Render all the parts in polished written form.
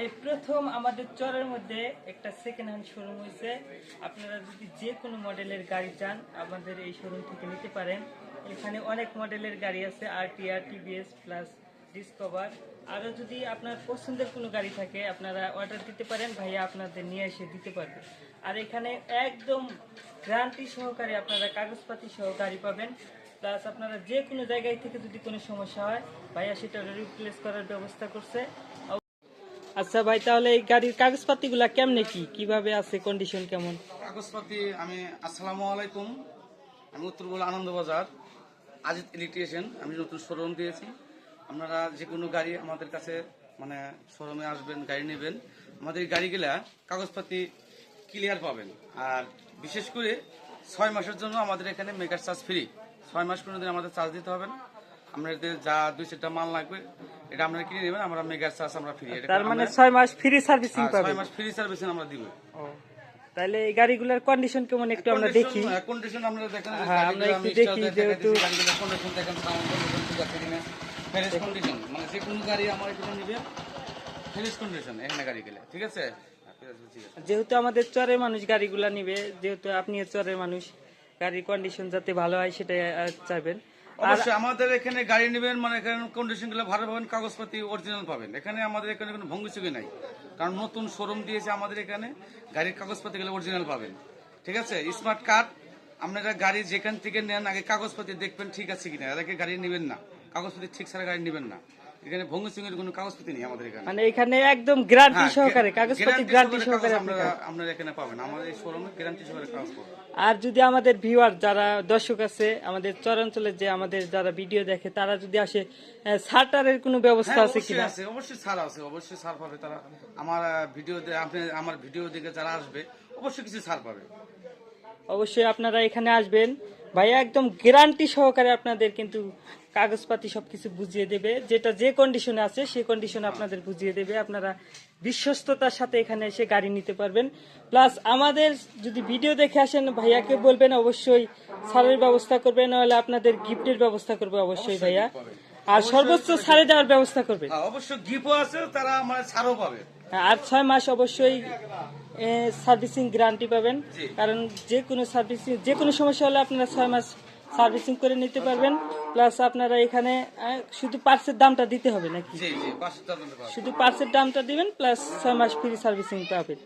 এই প্রথম আমাদের চরের মধ্যে একটা সেকেন্ড হ্যান্ড শোরুম হয়েছে। আপনারা যদি যে কোনো মডেলের গাড়ি চান আমাদের এই শোরুম থেকে নিতে পারেন। এখানে অনেক মডেলের গাড়ি আছে, আরটিআর, টিভিএস প্লাস ডিসকভার। আরও যদি আপনার পছন্দের কোনো গাড়ি থাকে আপনারা অর্ডার দিতে পারেন, ভাইয়া আপনাদের নিয়ে এসে দিতে পারবে। আর এখানে একদম গ্যারান্টি সহকারে আপনারা কাগজপাতি সহ গাড়ি পাবেন। প্লাস আপনারা যে কোনো জায়গায় থেকে যদি কোনো সমস্যা হয় ভাইয়া সেটা রিপ্লেস করার ব্যবস্থা করছে। আচ্ছা ভাই, তাহলে এই গাড়ির কাগজপাতি গুলা কেমনে কিভাবে আছে, কন্ডিশন কেমন? কাগজপাতি আসসালামু আলাইকুম, আমি উত্তরবঙ্গ আনন্দবাজার আজিত ইলেকট্রিশিয়ান। আমি নতুন শোরুম দিয়েছি। আপনারা যে কোনো গাড়ি আমাদের কাছে শোরুমে আসবেন, গাড়ি নেবেন। আমাদের এই গাড়িগুলা কাগজপাতি ক্লিয়ার পাবেন। আর বিশেষ করে 6 মাসের জন্য আমাদের এখানে মেগার চার্জ ফ্রি। 6 মাস কোনোদিন আমাদের চার্জ দিতে হবে না। আপনাদের যা 2-4টা মাল লাগবে এটা আপনারা কিনে নেবেন, আমরা মেগার চার্জ আমরা ফ্রি। তার মানে 6 মাস ফ্রি সার্ভিসিং পাবেন। 6 মাস ফ্রি সার্ভিসিং আমরা দিব। তাহলে এই গাড়িগুলোর কন্ডিশন কেমন একটু আমরা দেখি। কন্ডিশন আমরা দেখেন, আমরা একটু দেখি, যেহেতু গাড়িগুলোর কন্ডিশন দেখেন, সাউন্ড কন্ডিশন ঠিক আছে কিনা। ফ্রেশ কন্ডিশন, মানে যে কোনো গাড়ি আমার এখানে নিবে ফ্রেশ কন্ডিশন এখানে গাড়ি গেলে, ঠিক আছে। যেহেতু আমাদের চরের মানুষ গাড়িগুলা নিবে, যেহেতু আপনি চরের মানুষ, গাড়ির কন্ডিশন যাতে ভালো হয় সেটাই চাইবেন। অবশ্যই আমাদের এখানে গাড়ি নেবেন, মানে এখানে কন্ডিশন গুলো ভালো পাবেন, কাগজপাতি অরিজিনাল পাবেন। এখানে আমাদের এখানে কোনো ভঙ্গিচুকি নাই, কারণ নতুন শোরুম দিয়েছে আমাদের এখানে। গাড়ির কাগজপাতি গুলো অরিজিনাল পাবেন, ঠিক আছে। স্মার্ট কার্ড, আপনারা গাড়ি যেখান থেকে নেন আগে কাগজপাতি দেখবেন ঠিক আছে কিনা, এটাকে গাড়ি নেবেন না, কাগজপাতি ঠিক ছাড়া গাড়ি নেবেন না। এখানে ভঙ্গিচুকির কোনো কাগজপাতি নেই আমাদের এখানে। মানে এখানে একদম গ্যারান্টি সহকারে কাগজপাতি, গ্যারান্টি সহকারে আপনারা এখানে পাবেন। আমাদের এই শোরুমে গ্যারান্টি সহকারে কাগজ পাবেন। আর যদি আমাদের ভিউয়ার যারা দর্শক আছে আমাদের চরাঞ্চলের, যে আমাদের যারা ভিডিও দেখে তারা যদি আসে, ছাড়টারের কোনো ব্যবস্থা আছে কিনা? অবশ্যই ছাড় আছে, অবশ্যই ছাড় পাবে তারা। আমার ভিডিও আপনি আমার ভিডিও দেখে যারা আসবে অবশ্যই কিছু ছাড় পাবে। অবশ্যই আপনারা এখানে আসবেন, ভাইয়া একদম গ্যারান্টি সহকারে আপনাদের কিন্তু কাগজপাতি সবকিছু বুঝিয়ে দেবে, যেটা যে কন্ডিশনে আছে সেই কন্ডিশনে আপনাদের বুঝিয়ে দেবে। আপনারা বিশ্বস্ততার সাথে এখানে এসে গাড়ি নিতে পারবেন। প্লাস আমাদের যদি ভিডিও দেখে আসেন ভাইয়াকে বলবেন অবশ্যই ছাড়ের ব্যবস্থা করবেন, নাহলে আপনাদের গিফটের ব্যবস্থা করবে অবশ্যই ভাইয়া। আর সর্বোচ্চ ছাড়ে দেওয়ার ব্যবস্থা করবে। অবশ্যই গিফটও আছে, তারা মানে ছাড়ও পাবে। আর 6 মাস অবশ্যই সার্ভিসিং গ্যারান্টি পাবেন, কারণ যে কোনো সার্ভিসিং, যে কোনো সমস্যা হলে আপনারা 6 মাস সার্ভিসিং করে নিতে পারবেন। প্লাস আপনারা এখানে শুধু পার্টসের দামটা দিতে হবে নাকি? শুধু পার্টসের দামটা দিবেন, প্লাস 6 মাস ফ্রি সার্ভিসিং পাবেন।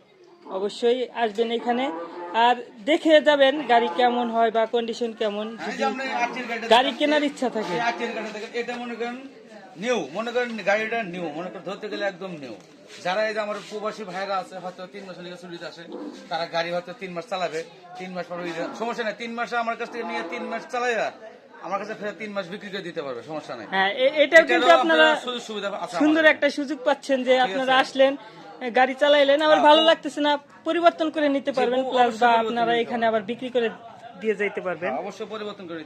অবশ্যই আসবেন এখানে আর দেখে যাবেন গাড়ি কেমন হয় বা কন্ডিশন কেমন, যদি গাড়ি কেনার ইচ্ছা থাকে। এটা মনে করেন নিউ, মনে করেন গাড়িটা নিউ, মনে করেন ধরতে গেলে একদম নিউ। যারা এই যে আমার প্রবাসী ভাইরা আছে, হয়তো 3 মাসের লিগে ছুটিতে আসে, তারা গাড়ি হয়তো 3 মাস চালাবে, 3 মাস পরে সমস্যা নাই, 3 মাসে আমার কাছ থেকে নিয়ে 3 মাস চালাইয়া আমার কাছে ফের 3 মাস বিক্রি করে দিতে পারবে, সমস্যা নাই। হ্যাঁ, এটাও কিন্তু আপনারা সুবিধা সুন্দর একটা সুযোগ পাচ্ছেন যে আপনারা আসলেন, গাড়ি চালাইলেন, আবার ভালো লাগতেছে না, পরিবর্তন করে নিতে পারবেন। প্লাস বা আপনারা এখানে আবার বিক্রি করে দিয়ে যাইতে পারবেন। অবশ্যই পরিবর্তন করে